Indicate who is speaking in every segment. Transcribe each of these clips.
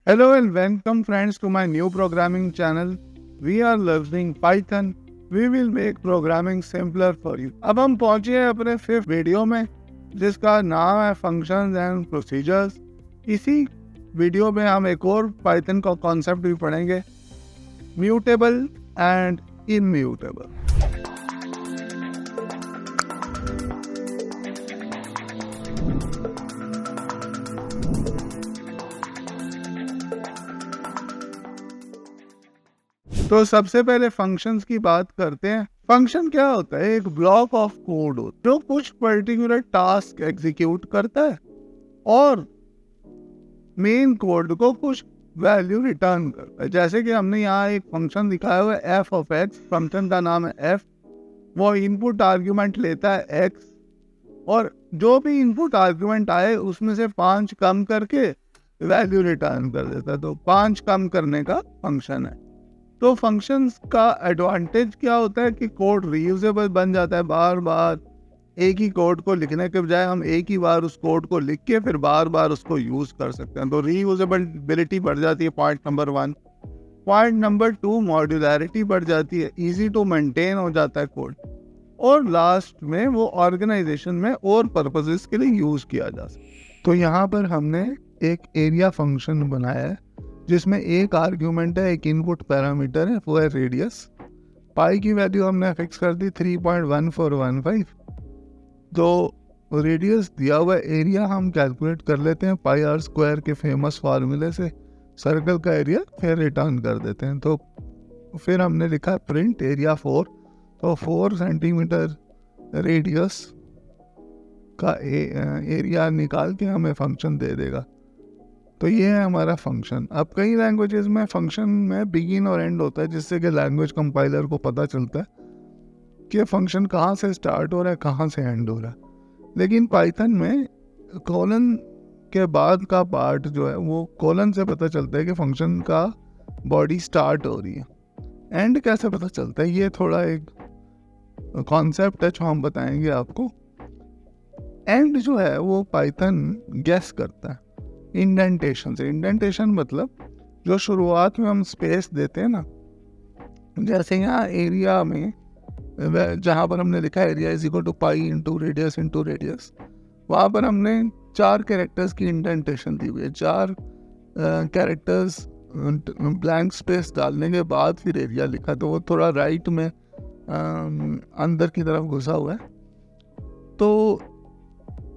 Speaker 1: Hello and welcome friends to my new programming channel. We are learning Python. We will make programming simpler for you. अब हम पहुंचे हैं अपने 5th video में जिसका नाम है फंक्शंस एंड प्रोसीजर्स। इसी वीडियो में हम एक और पाइथन का कॉन्सेप्ट भी पढ़ेंगे, म्यूटेबल एंड इम्यूटेबल। तो सबसे पहले फंक्शंस की बात करते हैं। फंक्शन क्या होता है? एक ब्लॉक ऑफ कोड होता है जो कुछ पर्टिकुलर टास्क एग्जीक्यूट करता है और मेन कोड को कुछ वैल्यू रिटर्न करता है। जैसे कि हमने यहाँ एक फंक्शन दिखाया हुआ है एफ ऑफ एक्स। फंक्शन का नाम है एफ। वो इनपुट आर्ग्यूमेंट लेता है एक्स और जो भी इनपुट आर्ग्यूमेंट आए उसमें से 5 कम करके वैल्यू रिटर्न कर देता है। तो 5 कम करने का फंक्शन है। तो फंक्शंस का एडवांटेज क्या होता है कि कोड रीयूजेबल बन जाता है। बार बार एक ही कोड को लिखने के बजाय हम एक ही बार उस कोड को लिख के फिर बार बार उसको यूज कर सकते हैं। तो रीयूजेबिलिटी बढ़ जाती है, point number 1। Point number 2, modularity बढ़ जाती है, इजी टू मेंटेन हो जाता है कोड। और लास्ट में वो ऑर्गेनाइजेशन में और पर्पसेस के लिए यूज किया जा सकता है। तो यहाँ पर हमने एक एरिया फंक्शन बनाया है जिसमें एक आर्ग्यूमेंट है, एक इनपुट पैरामीटर है, वो है रेडियस। पाई की वैल्यू हमने फिक्स कर दी 3.1415। तो रेडियस दिया हुआ एरिया हम कैलकुलेट कर लेते हैं पाई आर स्क्वायर के फेमस फार्मूले से। सर्कल का एरिया फिर रिटर्न कर देते हैं। तो फिर हमने लिखा प्रिंट एरिया 4। तो 4 सेंटीमीटर रेडियस का एरिया निकाल के हमें फंक्शन दे देगा। तो ये है हमारा फंक्शन। अब कई लैंग्वेजेस में फंक्शन में बिगिन और एंड होता है जिससे कि लैंग्वेज कंपाइलर को पता चलता है कि फंक्शन कहाँ से स्टार्ट हो रहा है, कहाँ से एंड हो रहा है। लेकिन पाइथन में कोलन के बाद का पार्ट जो है वो कोलन से पता चलता है कि फंक्शन का बॉडी स्टार्ट हो रही है। एंड कैसे पता चलता है, ये थोड़ा एक कॉन्सेप्ट है जो हम बताएंगे आपको। एंड जो है वो पाइथन गेस करता है इंडेंटेशन से। इंडेंटेशन मतलब जो शुरुआत में हम स्पेस देते हैं ना, जैसे यहाँ एरिया में जहाँ पर हमने लिखा area is equal to pi into radius, वहाँ पर हमने 4 कैरेक्टर्स की इंडेंटेशन दी हुई है। 4 कैरेक्टर्स ब्लैंक स्पेस डालने के बाद फिर एरिया लिखा, तो वो थोड़ा राइट में अंदर की तरफ घुसा हुआ है। तो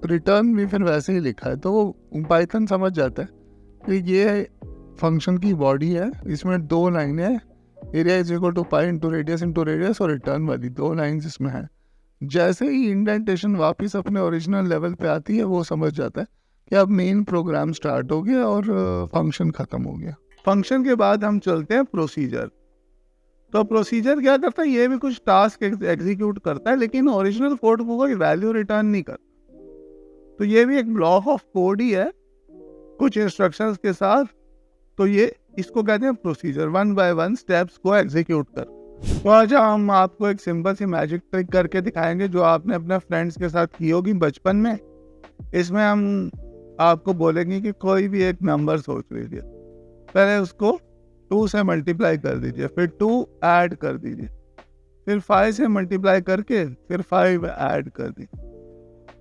Speaker 1: रिटर्न भी फिर वैसे ही लिखा है। तो पाइथन समझ जाता है कि ये फंक्शन की बॉडी है, इसमें 2 लाइनें हैं, area is equal to pi into radius और रिटर्न वाली 2 लाइन्स इसमें हैं। जैसे ही इंडेंटेशन वापस अपने ओरिजिनल लेवल पे आती है वो समझ जाता है कि अब मेन प्रोग्राम स्टार्ट हो गया और फंक्शन ख़त्म हो गया। फंक्शन के बाद हम चलते हैं प्रोसीजर। तो प्रोसीजर क्या करता है? ये भी कुछ टास्क एग्जीक्यूट करता है लेकिन ओरिजिनल कोड को कोई वैल्यू रिटर्न नहीं करता। तो ये भी एक ब्लॉक ऑफ कोड ही है कुछ इंस्ट्रक्शंस के साथ। तो ये इसको कहते हैं प्रोसीजर। 1 बाय 1 स्टेप्स को एग्जीक्यूट कर। तो आज हम आपको एक सिंपल सी मैजिक ट्रिक करके दिखाएंगे जो आपने अपने फ्रेंड्स के साथ की होगी बचपन में। इसमें हम आपको बोलेंगे कि कोई भी एक नंबर सोच लीजिए, पहले उसको 2 से मल्टीप्लाई कर दीजिए, फिर 2 ऐड कर दीजिए, फिर 5 से मल्टीप्लाई करके फिर 5 ऐड कर दीजिए।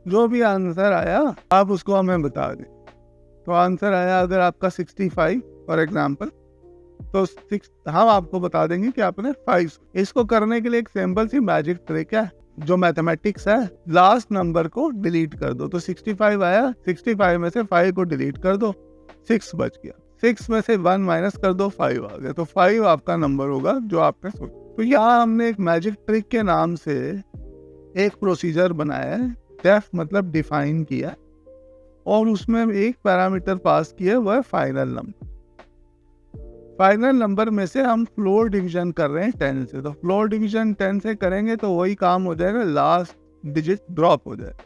Speaker 1: जो भी आंसर आया आप उसको हमें बता दें। तो आंसर आया अगर आपका 65 फॉर एग्जांपल, तो हम आपको बता देंगे कि आपने 5। इसको करने के लिए एक सिंपल सी मैजिक ट्रिक है जो मैथमेटिक्स है। लास्ट नंबर को डिलीट कर दो। तो 65 आया, 65 में से 5 को डिलीट कर दो, 6 बच गया। 6 में से 1 माइनस कर दो, 5 आ गया। तो 5 आपका नंबर होगा जो आपने सोचा। तो यहाँ हमने एक मैजिक ट्रिक के नाम से एक प्रोसीजर बनाया है। डेफ मतलब डिफाइन किया और उसमें एक पैरामीटर पास किया, वह है फाइनल नंबर। फाइनल नंबर में से हम फ्लोर डिवीजन कर रहे हैं 10 से। तो फ्लोर डिवीजन 10 से करेंगे तो वही काम हो जाएगा, लास्ट डिजिट ड्रॉप हो जाएगा।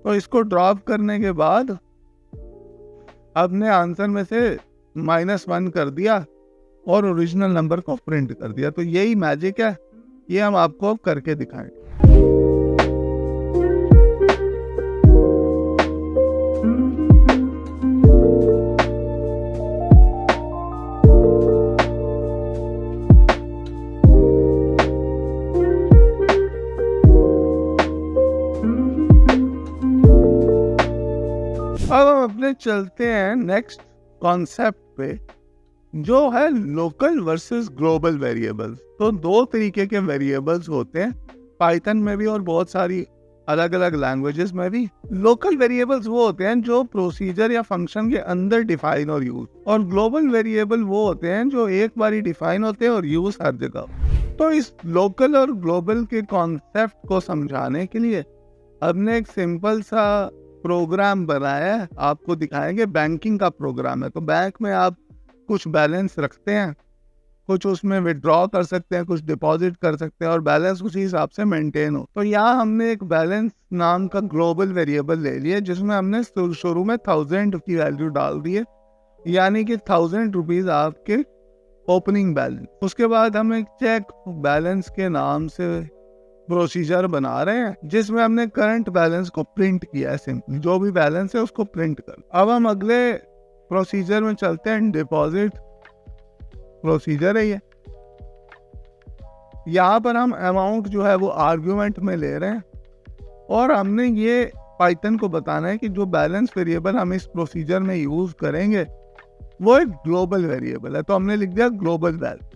Speaker 1: तो इसको ड्रॉप करने के बाद आपने आंसर में से -1 कर दिया और ओरिजिनल नंबर को प्रिंट कर दिया। तो यही मैजिक है, ये हम आपको अब करके दिखाएंगे। चलते हैं नेक्स्ट कॉन्सेप्ट पे, जो है लोकल वर्सेस ग्लोबल वेरिएबल्स। तो दो तरीके के वेरिएबल्स होते हैं पाइथन में भी और बहुत सारी अलग अलग लैंग्वेजेस में भी। लोकल वेरिएबल्स वो होते हैं जो प्रोसीजर या फंक्शन के अंदर डिफाइन और यूज, और ग्लोबल वेरिएबल वो होते हैं जो एक बार ही डिफाइन होते हैं और यूज हर जगह। तो इस लोकल और ग्लोबल के कॉन्सेप्ट को समझाने के लिए हमने एक सिंपल सा प्रोग्राम बनाया है, आपको दिखाएंगे। बैंकिंग का प्रोग्राम है। तो बैंक में आप कुछ बैलेंस रखते हैं, कुछ उसमें विड्रॉ कर सकते हैं, कुछ डिपॉजिट कर सकते हैं, और बैलेंस उसी हिसाब से मेंटेन हो। तो यहाँ हमने एक बैलेंस नाम का ग्लोबल वेरिएबल ले लिया, जिसमें हमने शुरू में 1000 की वैल्यू डाल दी है, यानी कि 1000 रुपीज आपके ओपनिंग बैलेंस। उसके बाद हम एक चेक बैलेंस के नाम से प्रोसीजर बना रहे हैं, जिसमें हमने करंट बैलेंस को प्रिंट किया है। सिंपली जो भी बैलेंस है उसको प्रिंट कर। अब हम अगले प्रोसीजर में चलते हैं। डिपॉजिट प्रोसीजर है ये। यहाँ पर हम अमाउंट जो है वो आर्ग्यूमेंट में ले रहे हैं, और हमने ये पाइथन को बताना है कि जो बैलेंस वेरिएबल हम इस प्रोसीजर में यूज करेंगे वो एक ग्लोबल वेरिएबल है। तो हमने लिख दिया ग्लोबल बैलेंस।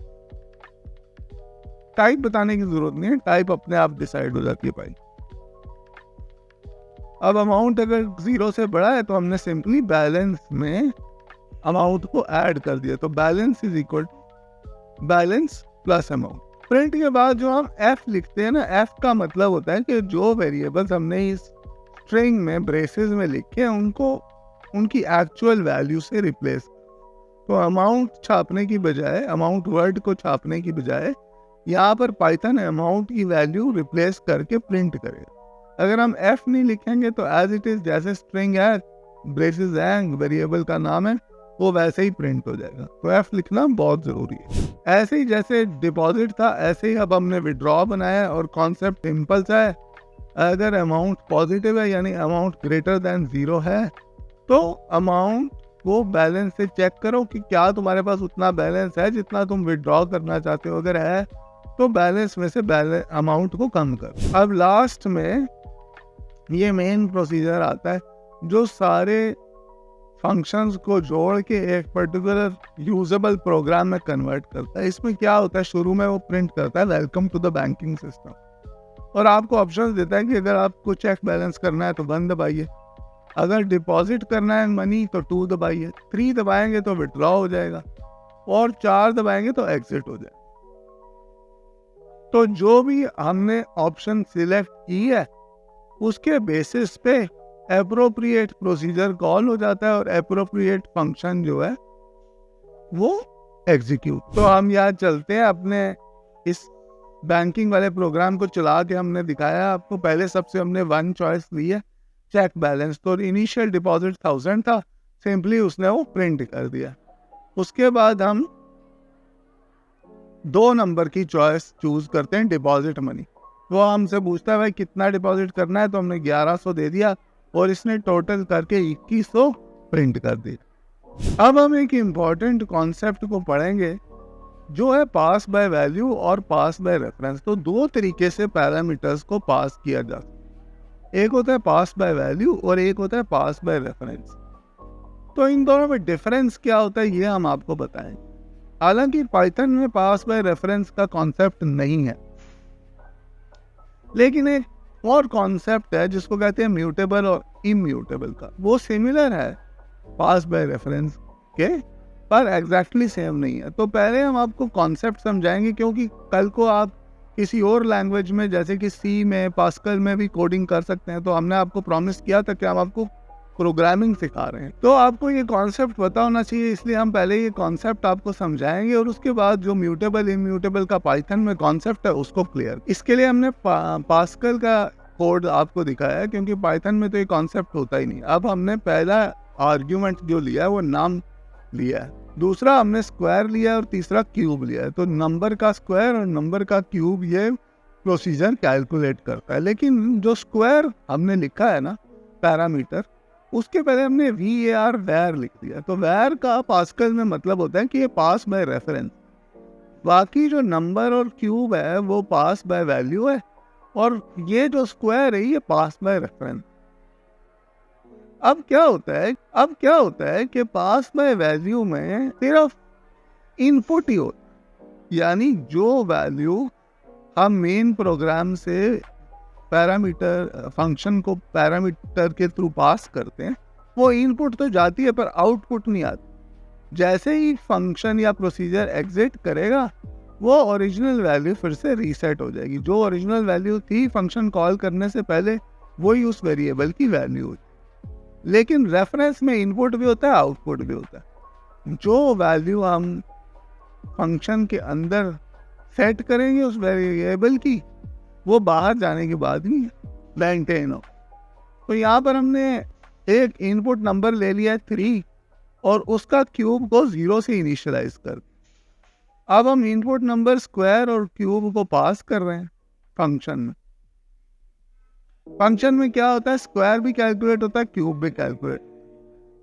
Speaker 1: टाइप बताने की जरूरत नहीं है, टाइप अपने आप डिसाइड हो जाती है भाई। अब अमाउंट अगर 0 से बड़ा है तो हमने सिंपली बैलेंस में अमाउंट को ऐड कर दिया। तो balance is equal balance plus amount. Print के बाद जो हम एफ लिखते हैं ना, एफ का मतलब होता है कि जो वेरिएबल्स हमने इस स्ट्रिंग में ब्रेसेस में लिखे हैं उनको उनकी एक्चुअल वैल्यू से रिप्लेस। तो अमाउंट छापने की बजाय, अमाउंट वर्ड को छापने की बजाय यहाँ पर पाइथन अमाउंट की वैल्यू रिप्लेस करके प्रिंट करेगा। अगर हम एफ नहीं लिखेंगे तो एज इट इज, जैसे स्ट्रिंग है, ब्रेसेस एंड वेरिएबल का नाम है, वो वैसे ही प्रिंट हो जाएगा। तो एफ लिखना बहुत जरूरी है। ऐसे ही जैसे डिपॉजिट था, ऐसे ही अब हमने विड्रॉ बनाया, और कॉन्सेप्ट सिंपल सा है। अगर अमाउंट पॉजिटिव है, यानी अमाउंट ग्रेटर देन 0 है, तो अमाउंट को बैलेंस से चेक करो कि क्या तुम्हारे पास उतना बैलेंस है जितना तुम विड्रॉ करना चाहते हो। अगर है तो बैलेंस में से अमाउंट को कम करो। अब लास्ट में ये मेन प्रोसीजर आता है जो सारे फंक्शंस को जोड़ के एक पर्टिकुलर यूजेबल प्रोग्राम में कन्वर्ट करता है। इसमें क्या होता है, शुरू में वो प्रिंट करता है welcome to the banking system, और आपको ऑप्शंस देता है कि अगर आपको चेक बैलेंस करना है तो 1 दबाइए, अगर डिपॉजिट करना है मनी तो 2 दबाइए, 3 दबाएंगे तो विड्रॉ हो जाएगा, और 4 दबाएंगे तो एग्जिट हो जाएगा। तो जो भी हमने ऑप्शन सिलेक्ट की है उसके बेसिस पे एप्रोप्रिएट प्रोसीजर कॉल हो जाता है, और एप्रोप्रिएट फंक्शन जो है वो एग्जीक्यूट। तो हम यहाँ चलते हैं अपने इस बैंकिंग वाले प्रोग्राम को चला के हमने दिखाया आपको। पहले सबसे हमने 1 चॉइस ली है, चेक बैलेंस। तो इनिशियल डिपॉजिट 1000 था, सिंपली उसने वो प्रिंट कर दिया। उसके बाद हम 2 नंबर की चॉइस चूज करते हैं, डिपॉजिट मनी। वो हमसे पूछता है भाई कितना डिपॉजिट करना है, तो हमने 1100 दे दिया, और इसने टोटल करके 2100 प्रिंट कर दिया। अब हम एक इम्पॉर्टेंट कॉन्सेप्ट को पढ़ेंगे जो है पास बाय वैल्यू और पास बाय रेफरेंस। तो 2 तरीके से पैरामीटर्स को पास किया जा सकता है, एक होता है पास बाय वैल्यू और एक होता है पास बाय रेफरेंस। तो इन दोनों में डिफरेंस क्या होता है ये हम आपको बताएंगे। हालांकि पाइथन में पास बाय रेफरेंस का कॉन्सेप्ट नहीं है, लेकिन एक और कॉन्सेप्ट है जिसको कहते हैं म्यूटेबल और इम्यूटेबल का। वो सिमिलर है पास बाय रेफरेंस के, पर एग्जैक्टली सेम नहीं है। तो पहले हम आपको कॉन्सेप्ट समझाएंगे, क्योंकि कल को आप किसी और लैंग्वेज में जैसे कि सी में, पास्कल में भी कोडिंग कर सकते हैं। तो हमने आपको प्रॉमिस किया था कि हम आपको प्रोग्रामिंग सिखा रहे हैं, तो आपको ये कॉन्सेप्ट पता होना चाहिए। इसलिए हम पहले ये कॉन्सेप्ट आपको समझाएंगे, और उसके बाद जो म्यूटेबल इम्यूटेबल का पाइथन में कॉन्सेप्ट है उसको क्लियर। इसके लिए हमने पास्कल का कोड आपको दिखाया है, क्योंकि पाइथन में तो ये कॉन्सेप्ट होता ही नहीं। अब हमने पहला आर्ग्यूमेंट जो लिया है वो नाम लिया है, दूसरा हमने स्क्वायर लिया है, और तीसरा क्यूब लिया है। तो नंबर का स्क्वायर और नंबर का क्यूब ये प्रोसीजर कैलकुलेट करता है। लेकिन जो स्क्वायर हमने लिखा है ना पैरामीटर, उसके पहले हमने var वैर लिख दिया। तो वैर का पास्कल में मतलब होता है कि ये पास बाय रेफरेंस। बाकी जो नंबर और क्यूब है वो पास बाय वैल्यू है, और ये जो स्क्वायर है ये पास बाय रेफरेंस। अब क्या होता है कि पास बाय वैल्यू में सिर्फ इनपुट ही होता है, यानी जो वैल्यू हम मेन प्रोग्राम से पैरामीटर फंक्शन को पैरामीटर के थ्रू पास करते हैं वो इनपुट तो जाती है पर आउटपुट नहीं आती। जैसे ही फंक्शन या प्रोसीजर एग्जिट करेगा वो ओरिजिनल वैल्यू फिर से रीसेट हो जाएगी। जो ओरिजिनल वैल्यू थी फंक्शन कॉल करने से पहले वही उस वेरिएबल की वैल्यू होती। लेकिन रेफरेंस में इनपुट भी होता है आउटपुट भी होता है। जो वैल्यू हम फंक्शन के अंदर सेट करेंगे उस वेरिएबल की वो बाहर जाने के बाद ही मेंटेन हो। तो यहाँ पर हमने एक इनपुट नंबर ले लिया है 3 और उसका क्यूब को 0 से इनिशियलाइज कर। अब हम इनपुट नंबर स्क्वायर और क्यूब को पास कर रहे हैं फंक्शन में। फंक्शन में क्या होता है, स्क्वायर भी कैलकुलेट होता है क्यूब भी कैलकुलेट,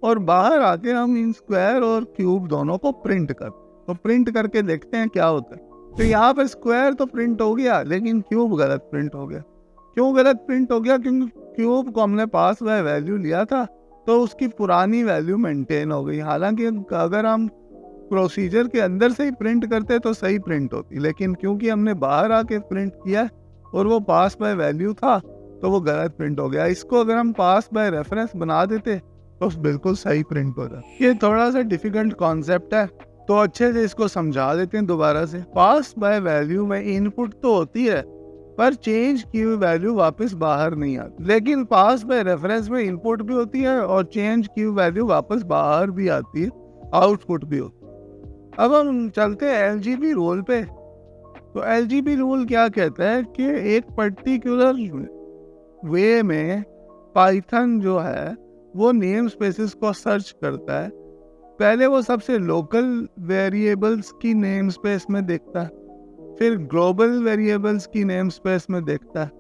Speaker 1: और बाहर आके हम इन स्क्वायर और क्यूब दोनों को प्रिंट करते। तो प्रिंट करके देखते हैं क्या होता है। तो यहाँ पर स्क्वायर तो प्रिंट हो गया लेकिन क्यूब गलत प्रिंट हो गया। क्यों गलत प्रिंट हो गया? क्योंकि क्यूब को हमने पास बाय वैल्यू लिया था तो उसकी पुरानी वैल्यू मेंटेन हो गई। हालांकि अगर हम प्रोसीजर के अंदर से ही प्रिंट करते तो सही प्रिंट होती, लेकिन क्योंकि हमने बाहर आके प्रिंट किया और वो पास बाय वैल्यू था तो वो गलत प्रिंट हो गया। इसको अगर हम पास बाय रेफरेंस बना देते तो बिल्कुल सही प्रिंट हो जाता। ये थोड़ा सा डिफिकल्ट कॉन्सेप्ट है तो अच्छे से इसको समझा देते हैं दोबारा से। पास बाय वैल्यू में इनपुट तो होती है पर चेंज की हुई वैल्यू वापस बाहर नहीं आती, लेकिन पास बाय रेफरेंस में इनपुट भी होती है और चेंज की हुई वैल्यू वापस बाहर भी आती है, आउटपुट भी होती है। अब हम चलते हैं एलजीबी रूल पे। तो एलजीबी रूल क्या कहता है कि एक पर्टिकुलर वे में पाइथन जो है वो नेम स्पेसेस को सर्च करता है। पहले वो सबसे लोकल वेरिएबल्स की नेम स्पेस में देखता है, फिर ग्लोबल वेरिएबल्स की नेम स्पेस में देखता है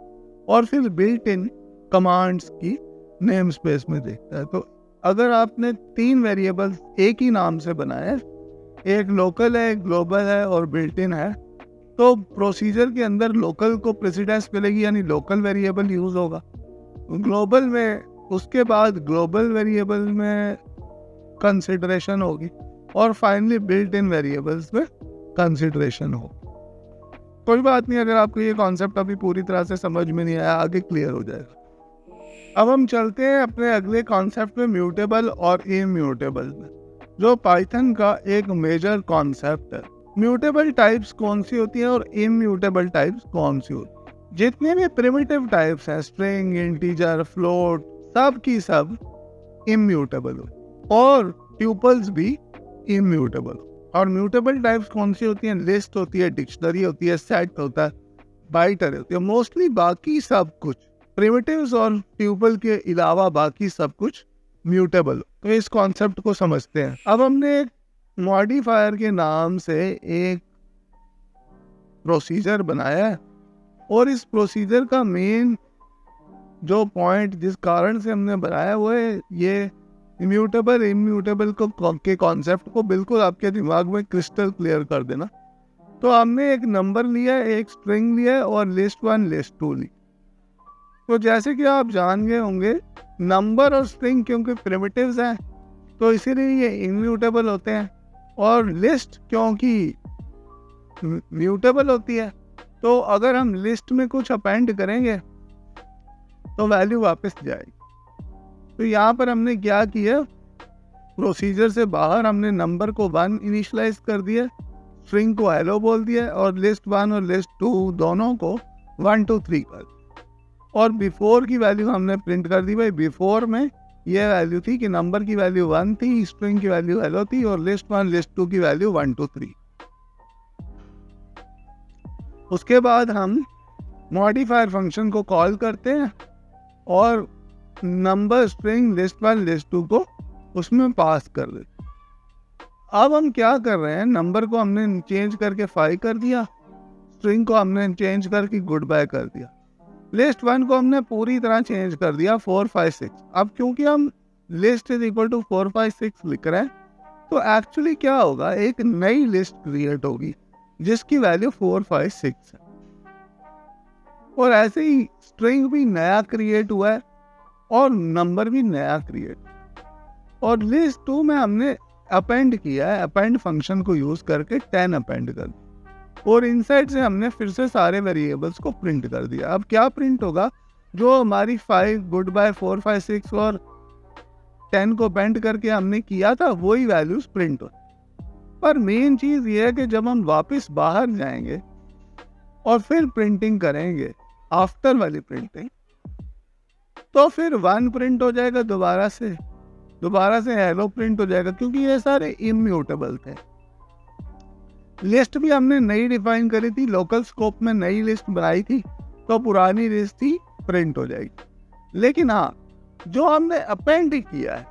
Speaker 1: और फिर बिल्ट इन कमांड्स की नेम स्पेस में देखता है। तो अगर आपने 3 वेरिएबल्स एक ही नाम से बनाए, एक लोकल है, एक ग्लोबल है और बिल्ट इन है, तो प्रोसीजर के अंदर लोकल को प्रेसिडेंस मिलेगी यानी लोकल वेरिएबल यूज होगा। ग्लोबल में उसके बाद ग्लोबल वेरिएबल में कंसिडरेशन होगी और फाइनली बिल्ट इन वेरिएबल्स में कंसिडरेशन होगी। कोई बात नहीं, अगर आपको ये कॉन्सेप्ट अभी पूरी तरह से समझ में नहीं आया आगे क्लियर हो जाएगा। अब हम चलते हैं अपने अगले कॉन्सेप्ट में, म्यूटेबल और इम्यूटेबल में, जो पाइथन का एक मेजर कॉन्सेप्ट है। म्यूटेबल टाइप्स कौन सी होती है और इम्यूटेबल टाइप्स कौन सी होती है? जितने भी प्रिमिटिव टाइप्स हैं, स्ट्रिंग, इंटीजर, फ्लोट, सब की सब इम्यूटेबल हो और ट्यूपल्स भी इम्यूटेबल। और म्यूटेबल टाइप्स कौन सी होती हैं? लिस्ट होती है, डिक्शनरी होती है, सेट होता है, बाइटर होती है। मोस्टली बाकी सब कुछ प्रिमिटिव्स और ट्यूपल के अलावा बाकी सब कुछ म्यूटेबल। तो इस कॉन्सेप्ट को समझते हैं। अब हमने एक मॉडिफायर के नाम से एक प्रोसीजर बनाया है और इस प्रोसीजर का मेन जो पॉइंट जिस कारण से हमने बनाया वो है ये इम्यूटेबल इम्यूटेबल के कॉन्सेप्ट को बिल्कुल आपके दिमाग में क्रिस्टल क्लियर कर देना। तो हमने एक नंबर लिया, एक स्ट्रिंग लिया और लिस्ट 1 लिस्ट 2 ली। तो जैसे कि आप जान गए होंगे नंबर और स्ट्रिंग क्योंकि प्रिमिटिव्स हैं तो इसीलिए ये इम्यूटेबल होते हैं, और लिस्ट क्योंकि म्यूटेबल होती है तो अगर हम लिस्ट में कुछ अपेंड करेंगे तो वैल्यू वापस जाएगी। तो यहाँ पर हमने क्या किया, प्रोसीजर से बाहर हमने नंबर को 1 इनिशियलाइज कर दिया, स्ट्रिंग को हेलो बोल दिया और लिस्ट 1 और लिस्ट 2 दोनों को 1 2 3 कर दिया। और बिफोर की वैल्यू हमने प्रिंट कर दी। भाई बिफोर में ये वैल्यू थी कि नंबर की वैल्यू 1 थी, स्ट्रिंग की वैल्यू हेलो थी और लिस्ट 1 लिस्ट 2 की वैल्यू 1 2 3। उसके बाद हम मॉडिफायर फंक्शन को कॉल करते हैं और नंबर स्ट्रिंग लिस्ट 1 लिस्ट 2 को उसमें पास कर देते। अब हम क्या कर रहे हैं, नंबर को हमने चेंज करके 5 कर दिया, स्ट्रिंग को हमने चेंज करके गुड बाय कर दिया, लिस्ट 1 को हमने पूरी तरह चेंज कर दिया 4 5 6। अब क्योंकि हम लिस्ट इज इक्वल टू 4 5 6 लिख रहे हैं तो एक्चुअली क्या होगा, एक नई लिस्ट क्रिएट होगी जिसकी वैल्यू 4 5 6 है। और ऐसे ही स्ट्रिंग भी नया क्रिएट हुआ है और नंबर भी नया क्रिएट। और लिस्ट 2 में हमने अपेंड किया है, अपेंड फंक्शन को यूज करके 10 अपेंड कर दिया और इनसाइड से हमने फिर से सारे वेरिएबल्स को प्रिंट कर दिया। अब क्या प्रिंट होगा, जो हमारी 5 गुड बाय 4 5 6 और 10 को अपेंड करके हमने किया था वही वैल्यूज प्रिंट हो। पर मेन चीज ये है कि जब हम वापस बाहर जाएंगे और फिर प्रिंटिंग करेंगे, आफ्टर वाली प्रिंटिंग, तो फिर 1 प्रिंट हो जाएगा, दोबारा से हेलो प्रिंट हो जाएगा, क्योंकि ये सारे इम्यूटेबल थे। लिस्ट भी हमने नई डिफाइन करी थी, लोकल स्कोप में नई लिस्ट बनाई थी, तो पुरानी लिस्ट थी प्रिंट हो जाएगी। लेकिन हाँ, जो हमने अपेंड किया है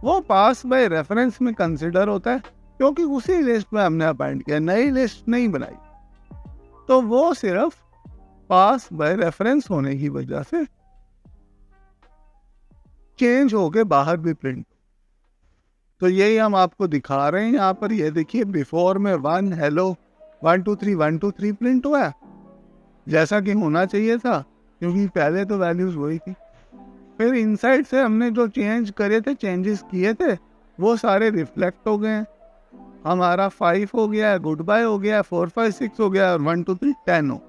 Speaker 1: वो पास बाय रेफरेंस में कंसिडर होता है, क्योंकि उसी लिस्ट में हमने अपेंड किया, नई लिस्ट नहीं बनाई, तो वो सिर्फ पास बाय रेफरेंस होने की वजह से चेंज होके बाहर भी प्रिंट। तो यही हम आपको दिखा रहे हैं यहाँ पर। ये देखिए, बिफोर में 1 हेलो 1 2 3 1 2 3 प्रिंट हुआ है, जैसा कि होना चाहिए था, क्योंकि पहले तो वैल्यूज वही थी। फिर इनसाइड से हमने जो चेंज करे थे, चेंजेस किए थे, वो सारे रिफ्लेक्ट हो गए हैं। हमारा 5 हो गया है, गुड बाय हो गया, 4 5 6 हो गया और 1 2 3 10 हो।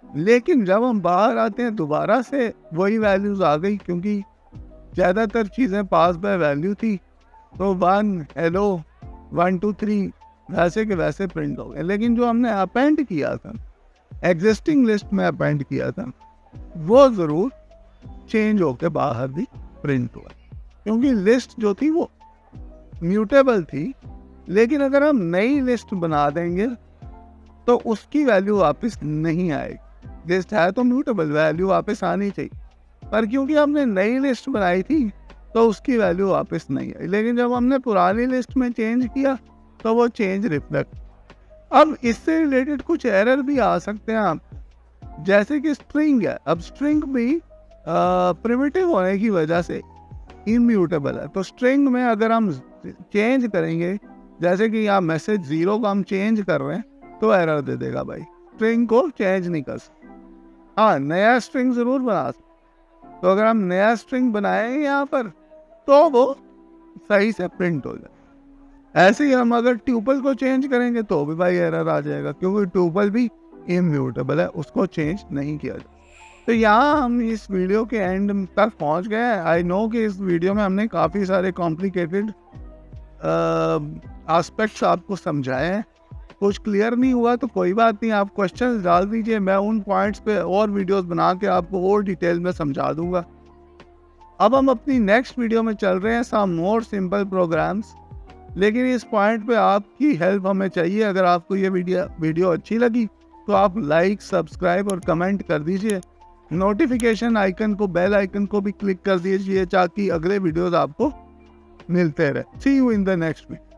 Speaker 1: लेकिन जब हम बाहर आते हैं दोबारा से वही वैल्यूज आ गई, क्योंकि ज़्यादातर चीज़ें पास बाय वैल्यू थी, तो 1 हेलो 1 2 3 वैसे के वैसे प्रिंट हो गए। लेकिन जो हमने अपेंड किया था, एग्जिस्टिंग लिस्ट में अपेंड किया था, वो ज़रूर चेंज होकर बाहर भी प्रिंट हुआ, क्योंकि लिस्ट जो थी वो म्यूटेबल थी। लेकिन अगर हम नई लिस्ट बना देंगे तो उसकी वैल्यू वापस नहीं आएगी। लिस्ट है तो म्यूटेबल, वैल्यू वापस आनी चाहिए, पर क्योंकि हमने नई लिस्ट बनाई थी तो उसकी वैल्यू वापस नहीं आई। लेकिन जब हमने पुरानी लिस्ट में चेंज किया तो वो चेंज रिफ्लेक्ट। अब इससे रिलेटेड कुछ एरर भी आ सकते हैं आप, जैसे कि स्ट्रिंग है। अब स्ट्रिंग भी प्रिमिटिव होने की वजह से इम्यूटेबल है, तो स्ट्रिंग में अगर हम चेंज करेंगे, जैसे कि यहाँ मैसेज 0 को हम चेंज कर रहे हैं, तो एरर दे देगा भाई, स्ट्रिंग को चेंज नहीं कर सकते। हाँ, नया स्ट्रिंग जरूर बना सकते, तो अगर हम नया स्ट्रिंग बनाएंगे यहाँ पर तो वो सही से प्रिंट हो जाए। ऐसे ही हम अगर ट्यूपल को चेंज करेंगे तो भी भाई एरर आ जाएगा, क्योंकि ट्यूपल भी इम्यूटेबल है, उसको चेंज नहीं किया जाए। तो यहाँ हम इस वीडियो के एंड तक पहुँच गए हैं। आई नो कि इस वीडियो में हमने काफ़ी सारे कॉम्प्लिकेटेड एस्पेक्ट्स आपको समझाए हैं। कुछ क्लियर नहीं हुआ तो कोई बात नहीं, आप क्वेश्चंस डाल दीजिए, मैं उन पॉइंट्स पे और वीडियोस बना के आपको और डिटेल में समझा दूंगा। अब हम अपनी नेक्स्ट वीडियो में चल रहे हैं सम मोर सिंपल प्रोग्राम्स, लेकिन इस पॉइंट पे आपकी हेल्प हमें चाहिए। अगर आपको ये वीडियो अच्छी लगी तो आप लाइक, सब्सक्राइब और कमेंट कर दीजिए। नोटिफिकेशन आइकन को, बेल आइकन को भी क्लिक कर दीजिए, ताकि अगले वीडियोस आपको मिलते रहे। See you in the next video.